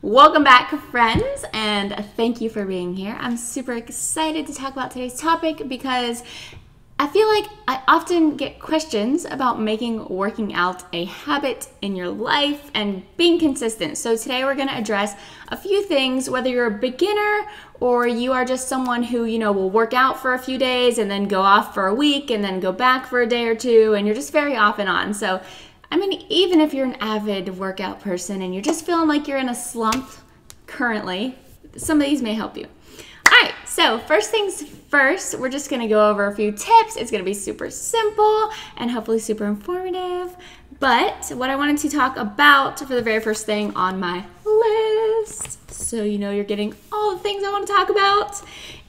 Welcome back, friends, and thank you for being here. I'm super excited to talk about today's topic because I feel like I often get questions about making working out a habit in your life and being consistent. So today we're going to address a few things, whether you're a beginner or you are just someone who, will work out for a few days and then go off for a week and then go back for a day or two, and you're just very off and on. So even if you're an avid workout person and you're just feeling like you're in a slump currently, some of these may help you. All right, so first things first, we're just gonna go over a few tips. It's gonna be super simple and hopefully super informative. But what I wanted to talk about for the very first thing on my list, so you're getting all the things I want to talk about,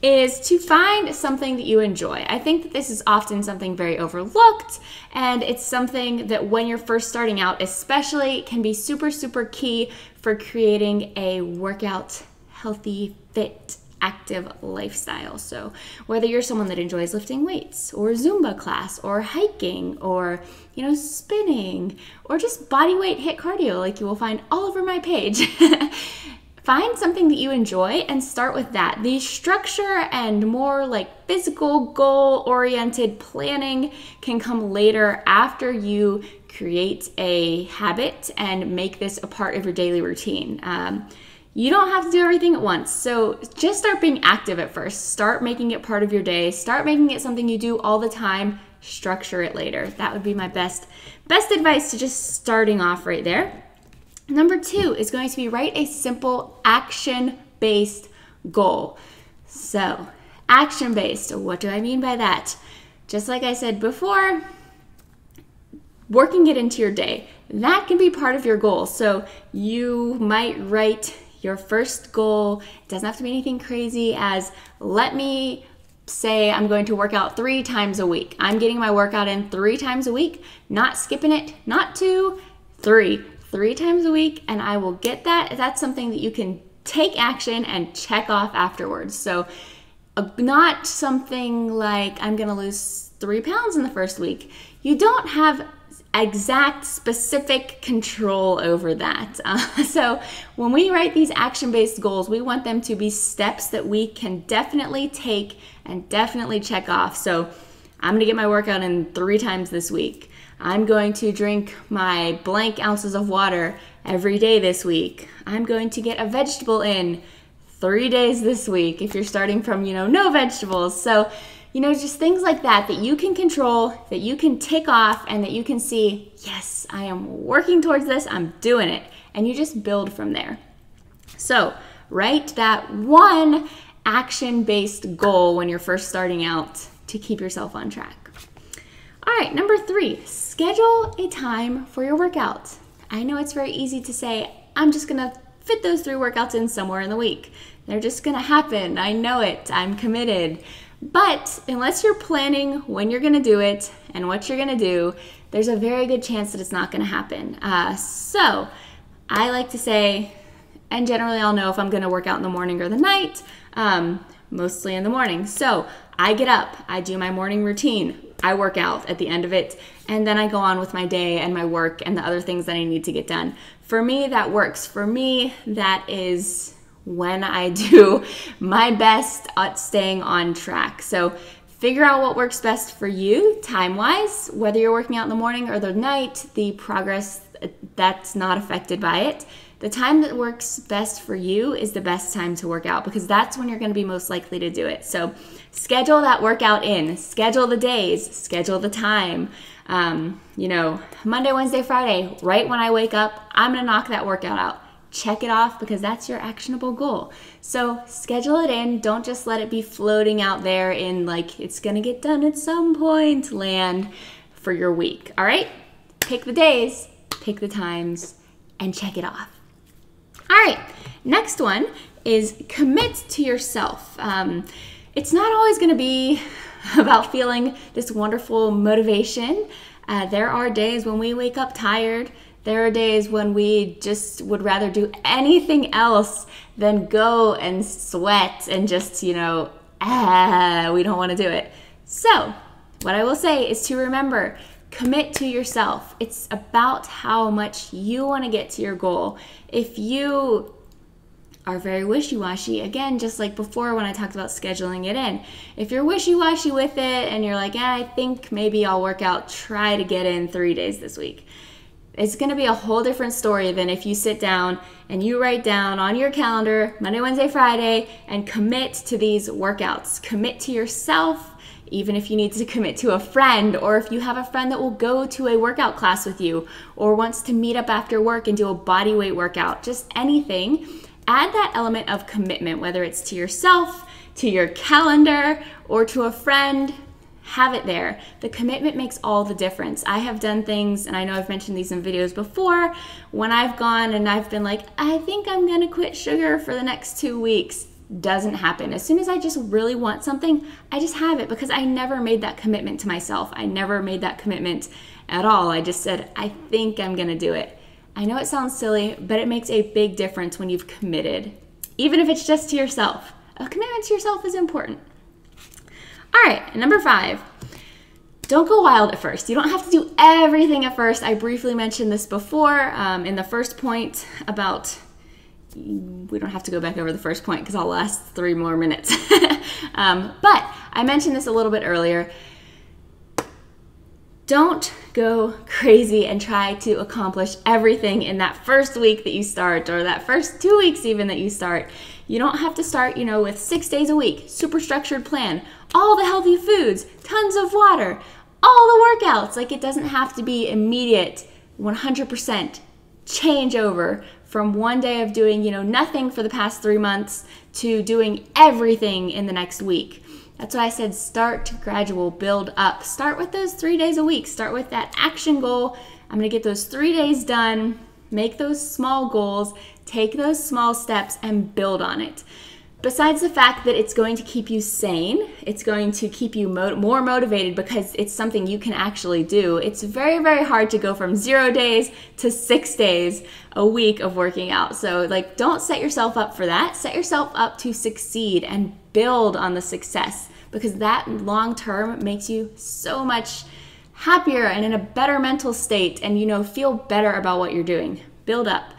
is to find something that you enjoy. I think that this is often something very overlooked, and it's something that when you're first starting out especially can be super, super key for creating a workout, healthy, fit, active lifestyle. So whether you're someone that enjoys lifting weights or Zumba class or hiking or spinning or just body weight HIIT cardio like you will find all over my page, find something that you enjoy and start with that. The structure and more like physical goal oriented planning can come later after you create a habit and make this a part of your daily routine. You don't have to do everything at once. So just start being active at first. Start making it part of your day. Start making it something you do all the time. Structure it later. That would be my best advice to just starting off right there. Number 2 is going to be write a simple action-based goal. So action-based, what do I mean by that? Just like I said before, working it into your day. That can be part of your goal. So you might write your first goal. It doesn't have to be anything crazy as, let me say I'm going to work out 3 times a week. I'm getting my workout in 3 times a week, not skipping it, not 2, 3. 3 times a week, and I will get that. That's something that you can take action and check off afterwards. So not something like I'm gonna lose 3 pounds in the first week. You don't have exact specific control over that. So when we write these action-based goals, we want them to be steps that we can definitely take and definitely check off. So I'm gonna get my workout in 3 times this week. I'm going to drink my blank ounces of water every day this week. I'm going to get a vegetable in 3 days this week if you're starting from, no vegetables. So just things like that you can control, that you can tick off, and that you can see, yes, I am working towards this, I'm doing it. And you just build from there. So write that one action-based goal when you're first starting out to keep yourself on track. All right, number 3, schedule a time for your workout. I know it's very easy to say, I'm just gonna fit those 3 workouts in somewhere in the week. They're just gonna happen. I know it, I'm committed. But unless you're planning when you're gonna do it and what you're gonna do, there's a very good chance that it's not gonna happen. So I like to say, and generally I'll know if I'm gonna work out in the morning or the night, mostly in the morning. So I get up, I do my morning routine, I work out at the end of it, and then I go on with my day and my work and the other things that I need to get done. For me, that works. For me, that is when I do my best at staying on track. So figure out what works best for you time-wise, whether you're working out in the morning or the night, the progress that's not affected by it. The time that works best for you is the best time to work out because that's when you're going to be most likely to do it. So schedule that workout in, schedule the days, schedule the time. Monday, Wednesday, Friday, right when I wake up, I'm going to knock that workout out. Check it off because that's your actionable goal. So schedule it in. Don't just let it be floating out there in like it's going to get done at some point land for your week. All right? Pick the days, pick the times, and check it off. All right, next one is commit to yourself. It's not always going to be about feeling this wonderful motivation. There are days when we wake up tired. There are days when we just would rather do anything else than go and sweat and just, we don't want to do it. So what I will say is to remember, commit to yourself. It's about how much you want to get to your goal. If you are very wishy-washy. Again, just like before when I talked about scheduling it in. If you're wishy-washy with it and you're like, I think maybe I'll work out, try to get in 3 days this week. It's going to be a whole different story than if you sit down and you write down on your calendar Monday, Wednesday, Friday and commit to these workouts. Commit to yourself, even if you need to commit to a friend, or if you have a friend that will go to a workout class with you or wants to meet up after work and do a body weight workout, just anything. Add that element of commitment, whether it's to yourself, to your calendar, or to a friend. Have it there. The commitment makes all the difference. I have done things, and I know I've mentioned these in videos before, when I've gone and I've been like, I think I'm gonna quit sugar for the next 2 weeks. Doesn't happen. As soon as I just really want something, I just have it, because I never made that commitment to myself. I never made that commitment at all. I just said, I think I'm gonna do it. I know it sounds silly, but it makes a big difference when you've committed, even if it's just to yourself. A commitment to yourself is important. All right, number 5, don't go wild at first. You don't have to do everything at first. I briefly mentioned this before in the first point about, we don't have to go back over the first point because I'll last 3 more minutes. But I mentioned this a little bit earlier. Don't go crazy and try to accomplish everything in that first week that you start, or that first 2 weeks even that you start. You don't have to start, with 6 days a week, super structured plan, all the healthy foods, tons of water, all the workouts. Like, it doesn't have to be immediate, 100% changeover from one day of doing, nothing for the past 3 months to doing everything in the next week. That's why I said start gradual, build up. Start with those 3 days a week. Start with that action goal. I'm going to get those 3 days done. Make those small goals. Take those small steps and build on it. Besides the fact that it's going to keep you sane, it's going to keep you more motivated because it's something you can actually do. It's very, very hard to go from 0 days to 6 days a week of working out. So don't set yourself up for that. Set yourself up to succeed and build on the success, because that long term makes you so much happier and in a better mental state, and feel better about what you're doing. Build up.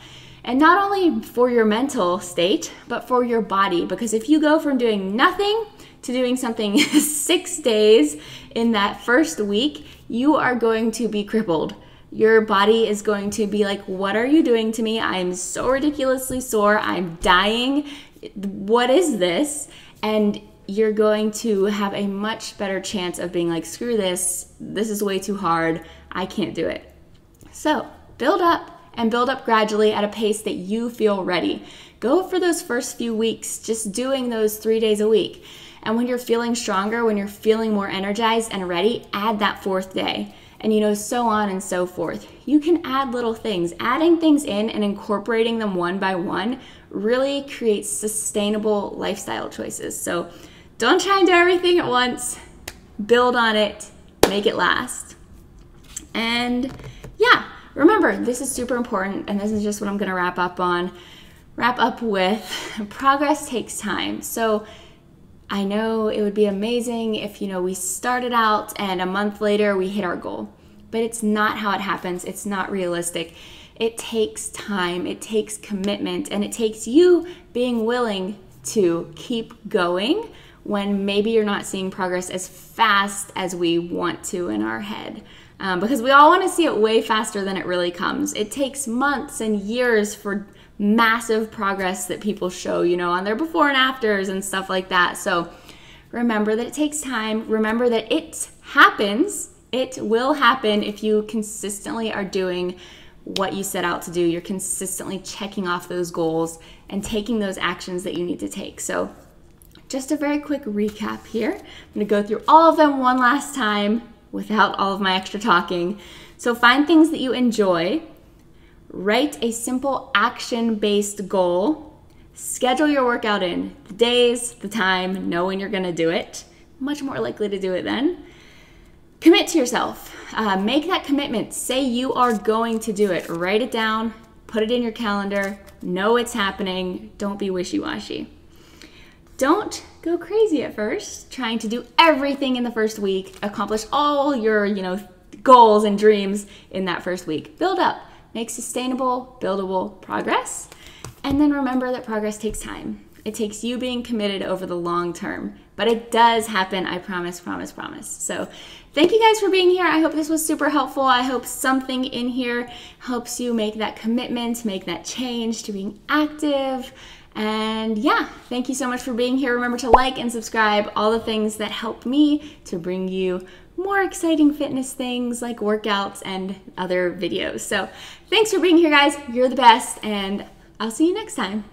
And not only for your mental state, but for your body. Because if you go from doing nothing to doing something 6 days in that first week, you are going to be crippled. Your body is going to be like, what are you doing to me? I'm so ridiculously sore. I'm dying. What is this? And you're going to have a much better chance of being like, screw this. This is way too hard. I can't do it. So build up. And build up gradually at a pace that you feel ready. Go for those first few weeks, just doing those 3 days a week. And when you're feeling stronger, when you're feeling more energized and ready, add that 4th day. And so on and so forth. You can add little things. Adding things in and incorporating them one by one really creates sustainable lifestyle choices. So don't try and do everything at once. Build on it. Make it last. And yeah. Remember, this is super important, and this is just what I'm going to wrap up with. Progress takes time. So I know it would be amazing if, we started out and a month later we hit our goal, but it's not how it happens. It's not realistic. It takes time, it takes commitment, and it takes you being willing to keep going when maybe you're not seeing progress as fast as we want to in our head. Because we all want to see it way faster than it really comes. It takes months and years for massive progress that people show, on their before and afters and stuff like that. So remember that it takes time. Remember that it happens. It will happen if you consistently are doing what you set out to do. You're consistently checking off those goals and taking those actions that you need to take. So just a very quick recap here. I'm going to go through all of them one last time without all of my extra talking. So find things that you enjoy. Write a simple action-based goal. Schedule your workout in. The days, the time, know when you're going to do it. Much more likely to do it then. Commit to yourself. Make that commitment. Say you are going to do it. Write it down. Put it in your calendar. Know it's happening. Don't be wishy-washy. Don't go crazy at first, trying to do everything in the first week, accomplish all your, goals and dreams in that first week. Build up, make sustainable, buildable progress. And then remember that progress takes time. It takes you being committed over the long term, but it does happen. I promise, promise, promise. So thank you guys for being here. I hope this was super helpful. I hope something in here helps you make that commitment, make that change to being active. And yeah, thank you so much for being here. Remember to like and subscribe, all the things that help me to bring you more exciting fitness things like workouts and other videos. So thanks for being here, guys. You're the best, and I'll see you next time.